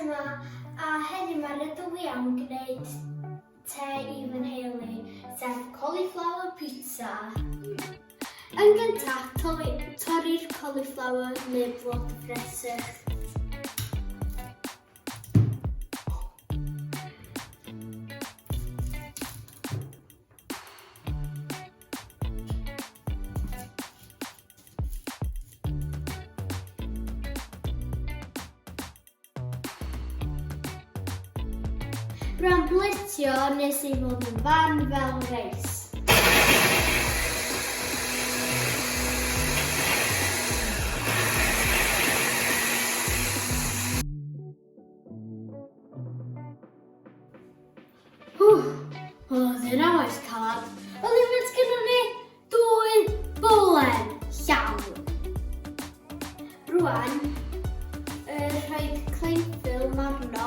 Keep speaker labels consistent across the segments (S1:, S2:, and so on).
S1: yma, a heddiw mae'r ydw iawn gwneud te i fy nheulu, sef cauliflower pizza. Yn gyntaf, torri'r cauliflower neu blod fresych. Rwan blitio nes i fod yn fan fel reis. Oedd yna oes calad. Oedd hefyd gyda ni 2 bolen llawn. Rwan, rhaid cleiffil marno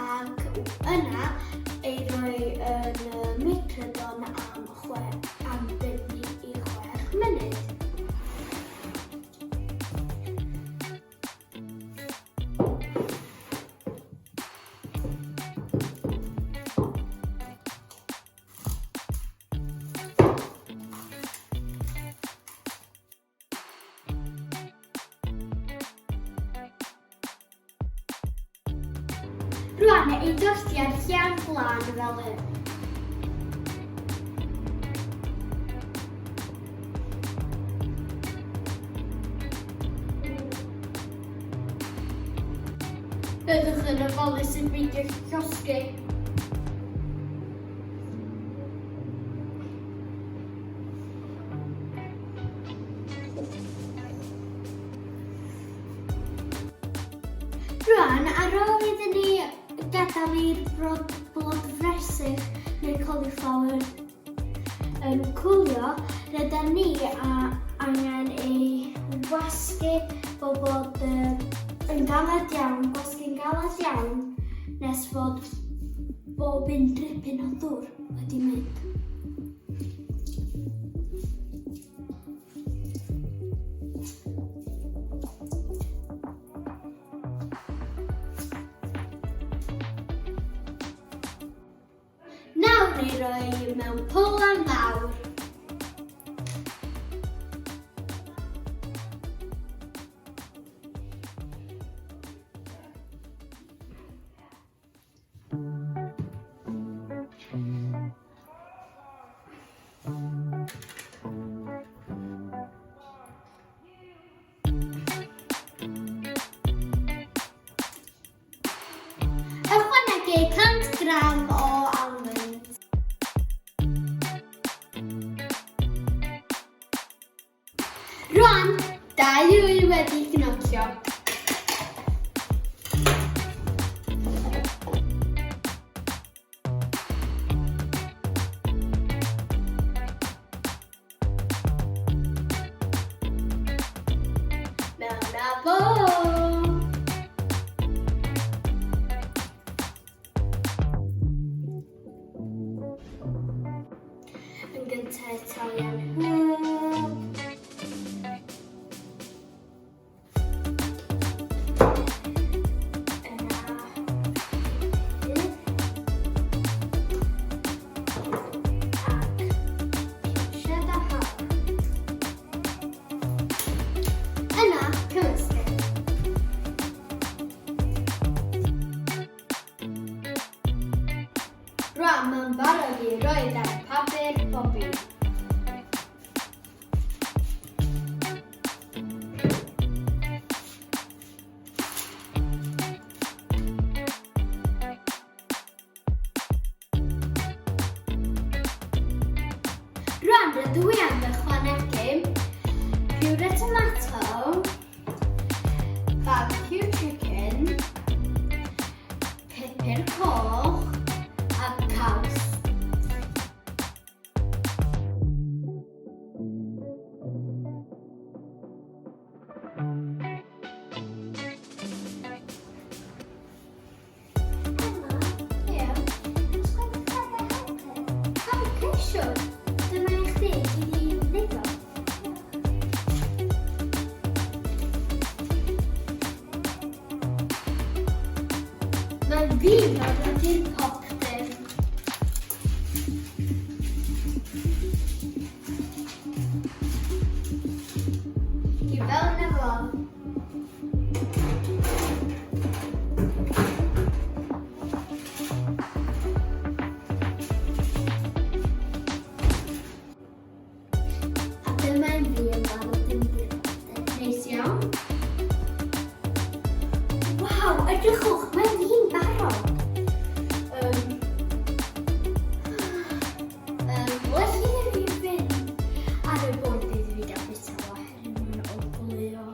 S1: ac yna ei roi yn y microdon am 5 i 6 munud. Rwan, ei dortiad llawn blan fel hyn. Byddwch yn ofalus yn beidio llosgi. Rwan, ar ôl iddyn ni gadael i'r blod fresych neu cauliflower cwlio, rydyn ni angen ei wasgu fel bod yn galed iawn, gwasgu'n galed iawn, nes fod bob un dripyn o ddŵr wedi mynd. Nawr ni roi mewn pwlan fawr. Ychwanegu 100 gram o almond. Rwan, 2 wy wedi gnocio. Mewn a bowl. Yn gyntaf talian hwb. Yna, cymysgu. Rwan, mae'n barod i roed ar papur bobi. Rwan, rydw i am ychwanegu piwre tomato, barbecue chicken, pupur coch a caws. Siwr, dyna i chdi, Mae fi'n orfod i'r popdyn. I fewn efo. A dyma'n fi yn barod yn popdyn. Neis iawn. Waw, edrychwch, mae fi'n barod. Well i fi fynd ar y bwrdd iddi fi gael bita o hyn o glio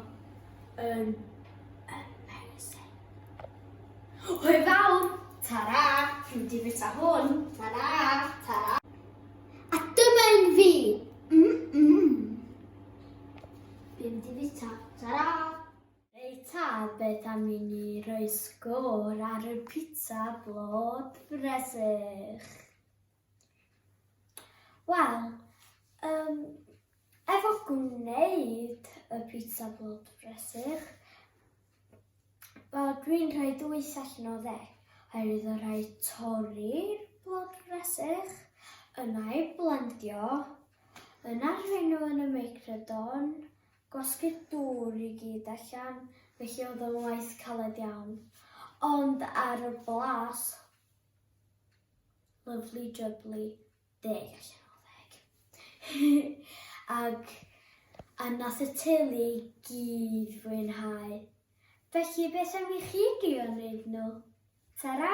S1: amazing. Hwyl fawr, tara, fi'n di bita hwn, tara, tara. A dyma'n fi. Fi'n di bita, tara. Reita, beth am i ni roi sgôr ar y pitsa blod fresych? Wel, efo gwneud y pitsa blod fresych, dwi'n rhoi 2 allan o 10. Oherwydd o rhoi torri'r blod fresych, yna i blendio, yna rhoi nhw yn y meicrodon, gwasgu'r dŵr i gyd allan, felly oedd yn waith caled iawn. Ond ar y blas, lovely jubbly, 10 allan o 10. A nath y teulu gyd fwynhau. Felly beth am i chi drio wneud nhw? Tara!